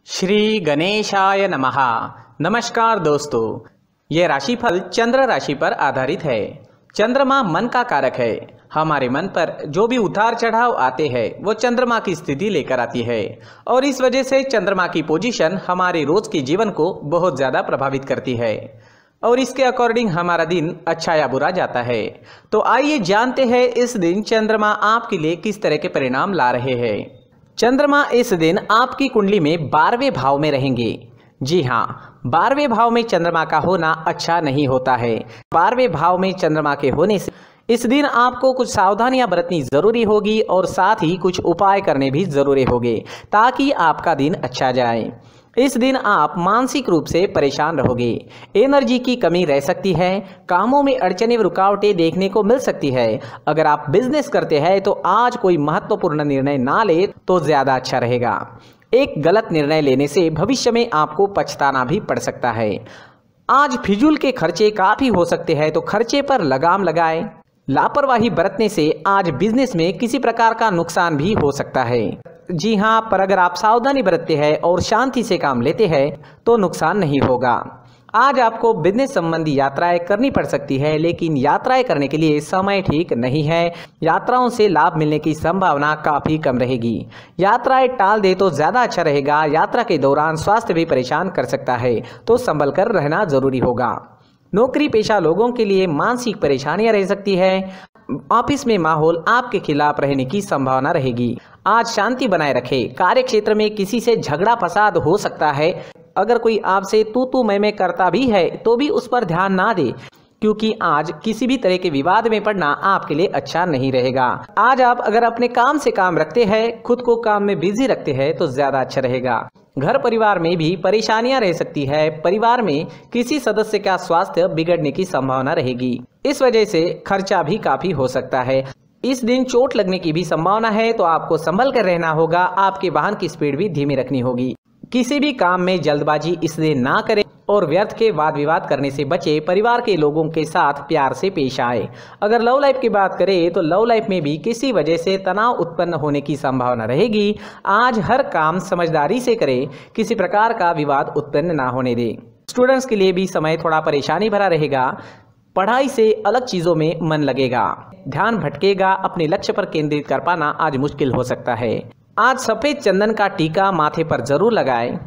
श्री गणेशाय नमः। नमस्कार दोस्तों, ये राशिफल चंद्र राशि पर आधारित है। चंद्रमा मन का कारक है। हमारे मन पर जो भी उतार चढ़ाव आते हैं वो चंद्रमा की स्थिति लेकर आती है और इस वजह से चंद्रमा की पोजीशन हमारे रोज के जीवन को बहुत ज़्यादा प्रभावित करती है और इसके अकॉर्डिंग हमारा दिन अच्छा या बुरा जाता है। तो आइए जानते हैं इस दिन चंद्रमा आपके लिए किस तरह के परिणाम ला रहे हैं। चंद्रमा इस दिन आपकी कुंडली में 12वें भाव में रहेंगे। जी हाँ, 12वें भाव में चंद्रमा का होना अच्छा नहीं होता है। 12वें भाव में चंद्रमा के होने से इस दिन आपको कुछ सावधानियां बरतनी जरूरी होगी और साथ ही कुछ उपाय करने भी जरूरी होंगे ताकि आपका दिन अच्छा जाए। इस दिन आप मानसिक रूप से परेशान रहोगे, एनर्जी की कमी रह सकती है, कामों में अड़चनें व रुकावटें देखने को मिल सकती है। अगर आप बिजनेस करते हैं तो आज कोई महत्वपूर्ण निर्णय ना ले तो ज़्यादा अच्छा रहेगा। एक गलत निर्णय लेने से भविष्य में आपको पछताना भी पड़ सकता है। आज फिजूल के खर्चे काफ़ी हो सकते हैं, तो खर्चे पर लगाम लगाएं। लापरवाही बरतने से आज बिजनेस में किसी प्रकार का नुकसान भी हो सकता है। जी हाँ, पर अगर आप सावधानी बरतते हैं और शांति से काम लेते हैं तो नुकसान नहीं होगा। आज आपको बिजनेस संबंधी यात्राएं करनी पड़ सकती है, लेकिन यात्राएं करने के लिए समय ठीक नहीं है। यात्राओं से लाभ मिलने की संभावना काफ़ी कम रहेगी। यात्राएं टाल दे तो ज़्यादा अच्छा रहेगा। यात्रा के दौरान स्वास्थ्य भी परेशान कर सकता है, तो संभल कर रहना जरूरी होगा। नौकरी पेशा लोगों के लिए मानसिक परेशानियां रह सकती है। ऑफिस में माहौल आपके खिलाफ रहने की संभावना रहेगी। आज शांति बनाए रखें। कार्य क्षेत्र में किसी से झगड़ा फसाद हो सकता है। अगर कोई आपसे तू मैं करता भी है तो भी उस पर ध्यान ना दे, क्योंकि आज किसी भी तरह के विवाद में पड़ना आपके लिए अच्छा नहीं रहेगा। आज आप अगर अपने काम से काम रखते हैं, खुद को काम में बिजी रखते हैं तो ज्यादा अच्छा रहेगा। घर परिवार में भी परेशानियां रह सकती है। परिवार में किसी सदस्य का स्वास्थ्य बिगड़ने की संभावना रहेगी। इस वजह से खर्चा भी काफी हो सकता है। इस दिन चोट लगने की भी संभावना है, तो आपको संभल कर रहना होगा। आपके वाहन की स्पीड भी धीमी रखनी होगी। किसी भी काम में जल्दबाजी इस दिन ना करें और व्यर्थ के वाद विवाद करने से बचे। परिवार के लोगों के साथ प्यार से पेश आए। अगर लव लाइफ की बात करें तो लव लाइफ में भी किसी वजह से तनाव उत्पन्न होने की संभावना रहेगी। आज हर काम समझदारी से करें, किसी प्रकार का विवाद उत्पन्न ना होने दें। स्टूडेंट्स के लिए भी समय थोड़ा परेशानी भरा रहेगा। पढ़ाई से अलग चीज़ों में मन लगेगा, ध्यान भटकेगा। अपने लक्ष्य पर केंद्रित कर पाना आज मुश्किल हो सकता है। आज सफ़ेद चंदन का टीका माथे पर जरूर लगाएं।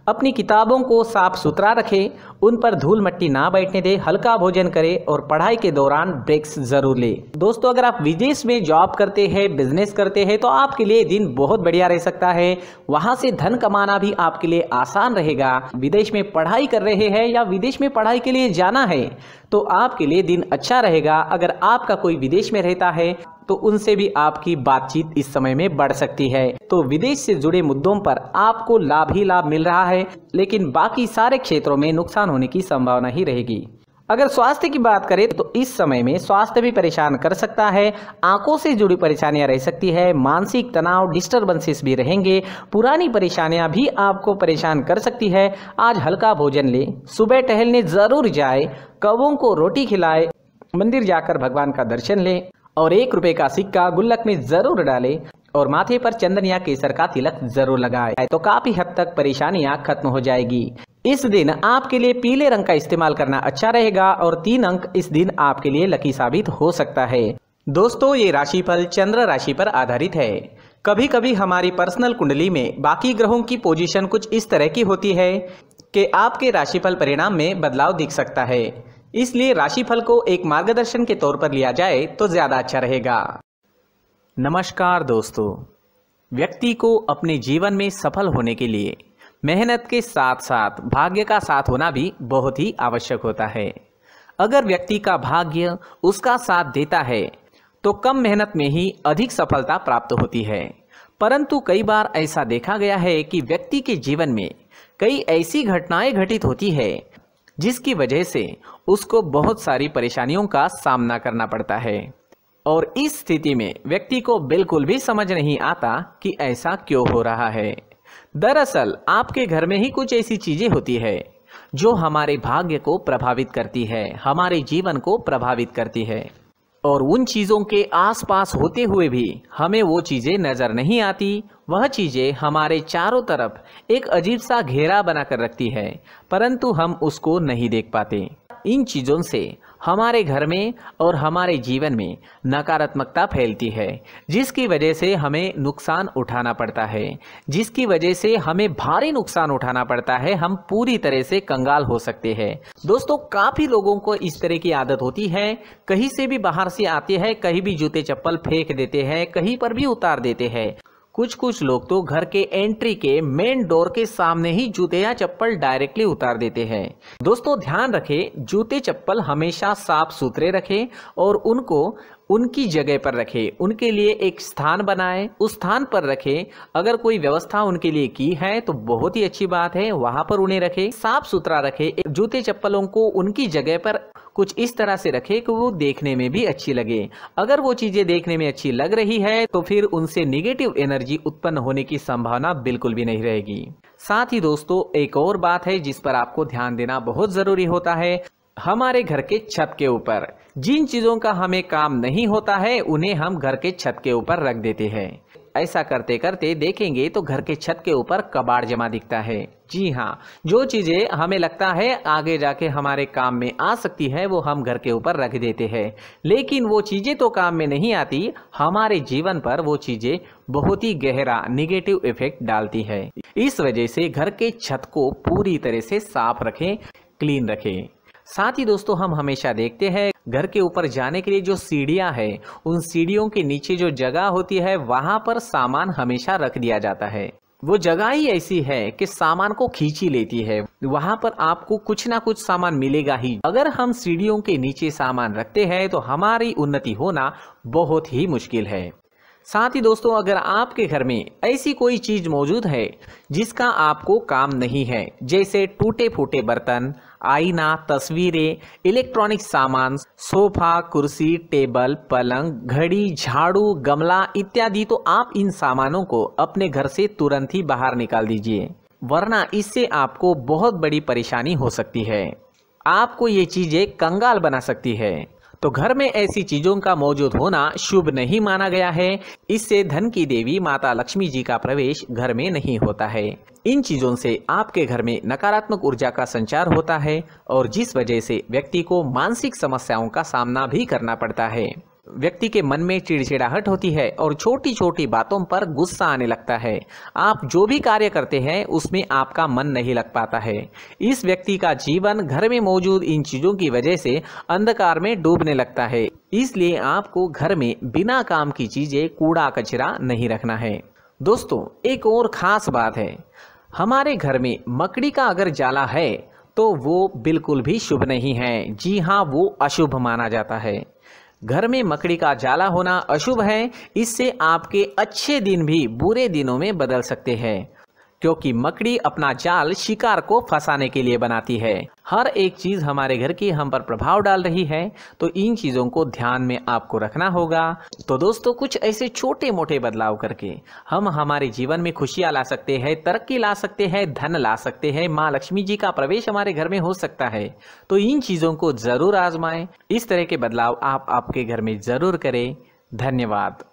अपनी किताबों को साफ सुथरा रखें, उन पर धूल मिट्टी ना बैठने दें। हल्का भोजन करें और पढ़ाई के दौरान ब्रेक्स जरूर लें। दोस्तों, अगर आप विदेश में जॉब करते हैं, बिजनेस करते हैं तो आपके लिए दिन बहुत बढ़िया रह सकता है। वहां से धन कमाना भी आपके लिए आसान रहेगा। विदेश में पढ़ाई कर रहे हैं या विदेश में पढ़ाई के लिए जाना है तो आपके लिए दिन अच्छा रहेगा। अगर आपका कोई विदेश में रहता है तो उनसे भी आपकी बातचीत इस समय में बढ़ सकती है। तो विदेश से जुड़े मुद्दों पर आपको लाभ ही लाभ मिल रहा है, लेकिन बाकी सारे क्षेत्रों में नुकसान होने की संभावना ही रहेगी। अगर स्वास्थ्य की बात करें तो इस समय में स्वास्थ्य भी परेशान कर सकता है। आंखों से जुड़ी परेशानियां रह सकती है। मानसिक तनाव, डिस्टर्बेंसेस भी रहेंगे। पुरानी परेशानियां भी आपको परेशान कर सकती है। आज हल्का भोजन लें, सुबह टहलने जरूर जाए, कौवों को रोटी खिलाए, मंदिर जाकर भगवान का दर्शन लें और 1 रुपए का सिक्का गुल्लक में जरूर डालें और माथे पर चंदन या केसर का तिलक जरूर लगाए, तो काफी हद तक परेशानियां खत्म हो जाएगी। इस दिन आपके लिए पीले रंग का इस्तेमाल करना अच्छा रहेगा और 3 अंक इस दिन आपके लिए लकी साबित हो सकता है। दोस्तों, ये राशिफल चंद्र राशि पर आधारित है। कभी कभी हमारी पर्सनल कुंडली में बाकी ग्रहों की पोजीशन कुछ इस तरह की होती है कि आपके राशिफल परिणाम में बदलाव दिख सकता है। इसलिए राशिफल को एक मार्गदर्शन के तौर पर लिया जाए तो ज्यादा अच्छा रहेगा। नमस्कार दोस्तों, व्यक्ति को अपने जीवन में सफल होने के लिए मेहनत के साथ साथ भाग्य का साथ होना भी बहुत ही आवश्यक होता है। अगर व्यक्ति का भाग्य उसका साथ देता है तो कम मेहनत में ही अधिक सफलता प्राप्त होती है। परंतु कई बार ऐसा देखा गया है कि व्यक्ति के जीवन में कई ऐसी घटनाएं घटित होती है जिसकी वजह से उसको बहुत सारी परेशानियों का सामना करना पड़ता है और इस स्थिति में व्यक्ति को बिल्कुल भी समझ नहीं आता कि ऐसा क्यों हो रहा है। दरअसल आपके घर में ही कुछ ऐसी चीजें होती है जो हमारे भाग्य को प्रभावित करती है, हमारे जीवन को प्रभावित करती है और उन चीज़ों के आसपास होते हुए भी हमें वो चीज़ें नज़र नहीं आती। वह चीज़ें हमारे चारों तरफ एक अजीब सा घेरा बनाकर रखती है, परंतु हम उसको नहीं देख पाते। इन चीज़ों से हमारे घर में और हमारे जीवन में नकारात्मकता फैलती है, जिसकी वजह से हमें नुकसान उठाना पड़ता है, जिसकी वजह से हमें भारी नुकसान उठाना पड़ता है। हम पूरी तरह से कंगाल हो सकते हैं। दोस्तों, काफ़ी लोगों को इस तरह की आदत होती है, कहीं से भी बाहर से आते हैं, कहीं भी जूते चप्पल फेंक देते हैं, कहीं पर भी उतार देते हैं। कुछ लोग तो घर के एंट्री के मेन डोर के सामने ही जूते या चप्पल डायरेक्टली उतार देते हैं। दोस्तों, ध्यान रखें, जूते चप्पल हमेशा साफ सुथरे रखें और उनको उनकी जगह पर रखें। उनके लिए एक स्थान बनाएं, उस स्थान पर रखें। अगर कोई व्यवस्था उनके लिए की है तो बहुत ही अच्छी बात है, वहां पर उन्हें रखें, साफ सुथरा रखें। जूते चप्पलों को उनकी जगह पर कुछ इस तरह से रखें कि वो देखने में भी अच्छी लगे। अगर वो चीजें देखने में अच्छी लग रही है तो फिर उनसे निगेटिव एनर्जी उत्पन्न होने की संभावना बिल्कुल भी नहीं रहेगी। साथ ही दोस्तों, एक और बात है जिस पर आपको ध्यान देना बहुत जरूरी होता है। हमारे घर के छत के ऊपर जिन चीजों का हमें काम नहीं होता है, उन्हें हम घर के छत के ऊपर रख देते हैं। ऐसा करते करते देखेंगे तो घर के छत के ऊपर कबाड़ जमा दिखता है। जी हाँ, जो चीजें हमें लगता है आगे जाके हमारे काम में आ सकती है, वो हम घर के ऊपर रख देते हैं, लेकिन वो चीजें तो काम में नहीं आती। हमारे जीवन पर वो चीजें बहुत ही गहरा निगेटिव इफेक्ट डालती है। इस वजह से घर के छत को पूरी तरह से साफ रखें, क्लीन रखें। साथ ही दोस्तों, हम हमेशा देखते हैं घर के ऊपर जाने के लिए जो सीढ़ियां हैं, उन सीढ़ियों के नीचे जो जगह होती है वहां पर सामान हमेशा रख दिया जाता है। वो जगह ही ऐसी है कि सामान को खींच ही लेती है। वहां पर आपको कुछ ना कुछ सामान मिलेगा ही। अगर हम सीढ़ियों के नीचे सामान रखते हैं तो हमारी उन्नति होना बहुत ही मुश्किल है। साथ ही दोस्तों, अगर आपके घर में ऐसी कोई चीज मौजूद है जिसका आपको काम नहीं है, जैसे टूटे फूटे बर्तन, आईना, तस्वीरें, इलेक्ट्रॉनिक सामान, सोफा, कुर्सी, टेबल, पलंग, घड़ी, झाड़ू, गमला इत्यादि, तो आप इन सामानों को अपने घर से तुरंत ही बाहर निकाल दीजिए, वरना इससे आपको बहुत बड़ी परेशानी हो सकती है। आपको ये चीजें कंगाल बना सकती है। तो घर में ऐसी चीजों का मौजूद होना शुभ नहीं माना गया है। इससे धन की देवी माता लक्ष्मी जी का प्रवेश घर में नहीं होता है। इन चीजों से आपके घर में नकारात्मक ऊर्जा का संचार होता है और जिस वजह से व्यक्ति को मानसिक समस्याओं का सामना भी करना पड़ता है। व्यक्ति के मन में चिड़चिड़ाहट होती है और छोटी छोटी बातों पर गुस्सा आने लगता है। आप जो भी कार्य करते हैं उसमें आपका मन नहीं लग पाता है। इस व्यक्ति का जीवन घर में मौजूद इन चीजों की वजह से अंधकार में डूबने लगता है। इसलिए आपको घर में बिना काम की चीजें, कूड़ा कचरा नहीं रखना है। दोस्तों, एक और खास बात है, हमारे घर में मकड़ी का अगर जाला है तो वो बिल्कुल भी शुभ नहीं है। जी हाँ, वो अशुभ माना जाता है। घर में मकड़ी का जाला होना अशुभ है। इससे आपके अच्छे दिन भी बुरे दिनों में बदल सकते हैं, क्योंकि मकड़ी अपना जाल शिकार को फंसाने के लिए बनाती है। हर एक चीज हमारे घर की हम पर प्रभाव डाल रही है, तो इन चीजों को ध्यान में आपको रखना होगा। तो दोस्तों, कुछ ऐसे छोटे मोटे बदलाव करके हम हमारे जीवन में खुशियां ला सकते हैं, तरक्की ला सकते हैं, धन ला सकते हैं, माँ लक्ष्मी जी का प्रवेश हमारे घर में हो सकता है। तो इन चीजों को जरूर आजमाएं। इस तरह के बदलाव आप आपके घर में जरूर करें। धन्यवाद।